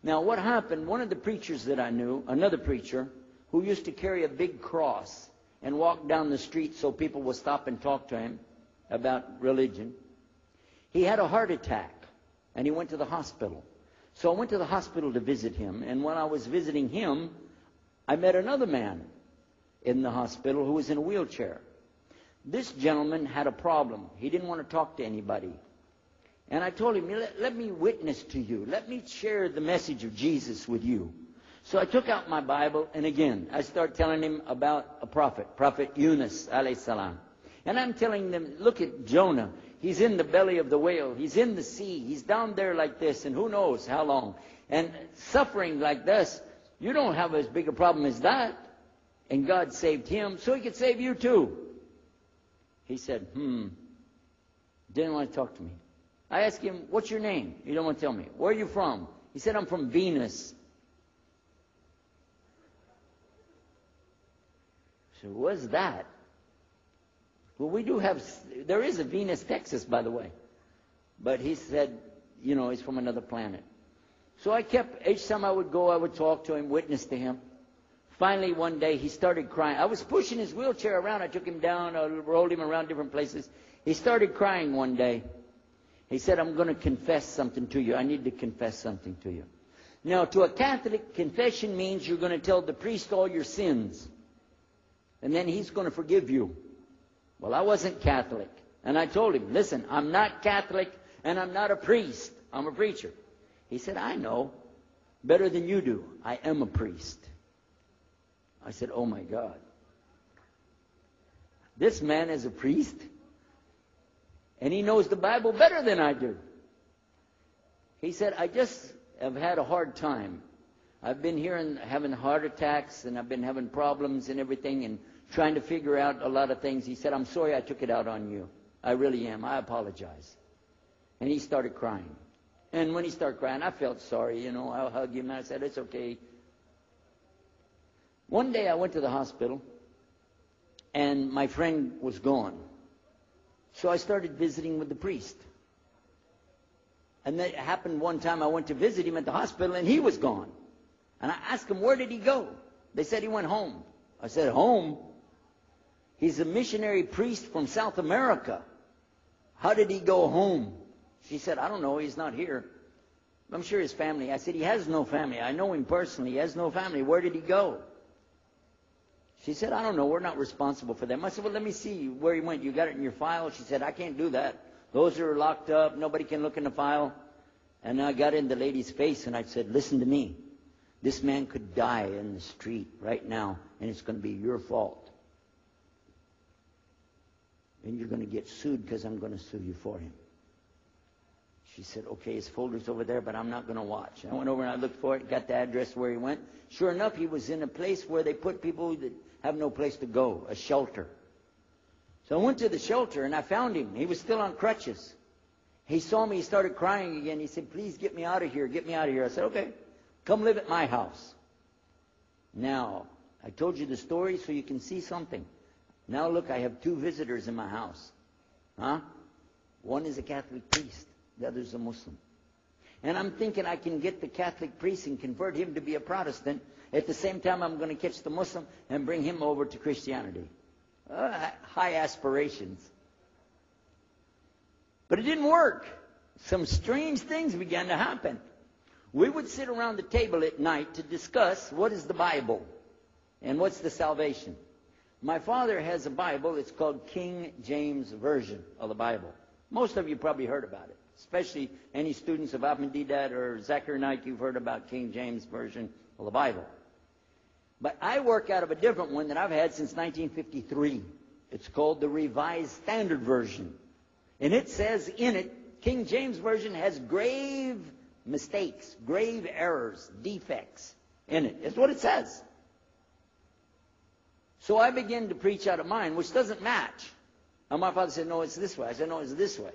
Now, what happened, one of the preachers that I knew, another preacher, who used to carry a big cross and walk down the street so people would stop and talk to him about religion, he had a heart attack, and he went to the hospital. So I went to the hospital to visit him, and when I was visiting him, I met another man in the hospital who was in a wheelchair. This gentleman had a problem. He didn't want to talk to anybody. And I told him, let me witness to you. Let me share the message of Jesus with you. So I took out my Bible, and again, I start telling him about a prophet, Prophet Yunus, alayhi salam. And I'm telling them, look at Jonah. He's in the belly of the whale. He's in the sea. He's down there like this, and who knows how long. And suffering like this, you don't have as big a problem as that. And God saved him, so he could save you too. He said, didn't want to talk to me. I asked him, what's your name? He don't want to tell me. Where are you from? He said, I'm from Venus. So what's that? Well, we do have, there is a Venus, Texas, by the way. But he said, you know, he's from another planet. So I kept, each time I would go, I would talk to him, witness to him. Finally, one day, he started crying. I was pushing his wheelchair around. I took him down. I rolled him around different places. He started crying one day. He said, I'm going to confess something to you. I need to confess something to you. Now, to a Catholic, confession means you're going to tell the priest all your sins. And then he's going to forgive you. Well, I wasn't Catholic. And I told him, listen, I'm not Catholic and I'm not a priest. I'm a preacher. He said, I know better than you do. I am a priest. I said, oh my God. This man is a priest, and he knows the Bible better than I do. He said, I just have had a hard time. I've been here and having heart attacks, and I've been having problems and everything, and trying to figure out a lot of things. He said, I'm sorry I took it out on you. I really am. I apologize. And he started crying. And when he started crying, I felt sorry, you know. I hugged him, and I said, it's okay. One day I went to the hospital, and my friend was gone. So I started visiting with the priest. And that happened one time I went to visit him at the hospital, and he was gone. And I asked him, where did he go? They said he went home. I said, home? He's a missionary priest from South America. How did he go home? She said, I don't know, he's not here. I'm sure his family. I said, he has no family. I know him personally. He has no family. Where did he go? She said, I don't know. We're not responsible for them. I said, well, let me see where he went. You got it in your file? She said, I can't do that. Those are locked up. Nobody can look in the file. And I got in the lady's face, and I said, listen to me. This man could die in the street right now, and it's going to be your fault. And you're going to get sued because I'm going to sue you for him. She said, okay, his folder's over there, but I'm not going to watch. I went over and I looked for it, got the address where he went. Sure enough, he was in a place where they put people that have no place to go, a shelter. So I went to the shelter, and I found him. He was still on crutches. He saw me. He started crying again. He said, please get me out of here. Get me out of here. I said, okay, come live at my house. Now, I told you the story so you can see something. Now, look, I have 2 visitors in my house. One is a Catholic priest. The other's a Muslim. And I'm thinking I can get the Catholic priest and convert him to be a Protestant. At the same time, I'm going to catch the Muslim and bring him over to Christianity. High aspirations. But it didn't work. Some strange things began to happen. We would sit around the table at night to discuss what is the Bible and what's the salvation. My father has a Bible. It's called King James Version of the Bible. Most of you probably heard about it. Especially any students of Ahmadiyya or Zachariah, you've heard about King James Version of the Bible. But I work out of a different one that I've had since 1953. It's called the Revised Standard Version. And it says in it, King James Version has grave mistakes, grave errors, defects in it. It's what it says. So I began to preach out of mine, which doesn't match. And my father said, no, it's this way. I said, no, it's this way.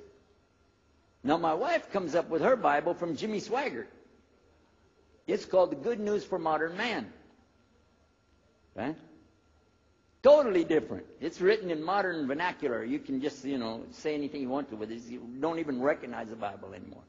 Now, my wife comes up with her Bible from Jimmy Swaggart. It's called The Good News for Modern Man. Right? Totally different. It's written in modern vernacular. You can just, say anything you want to with it. You don't even recognize the Bible anymore.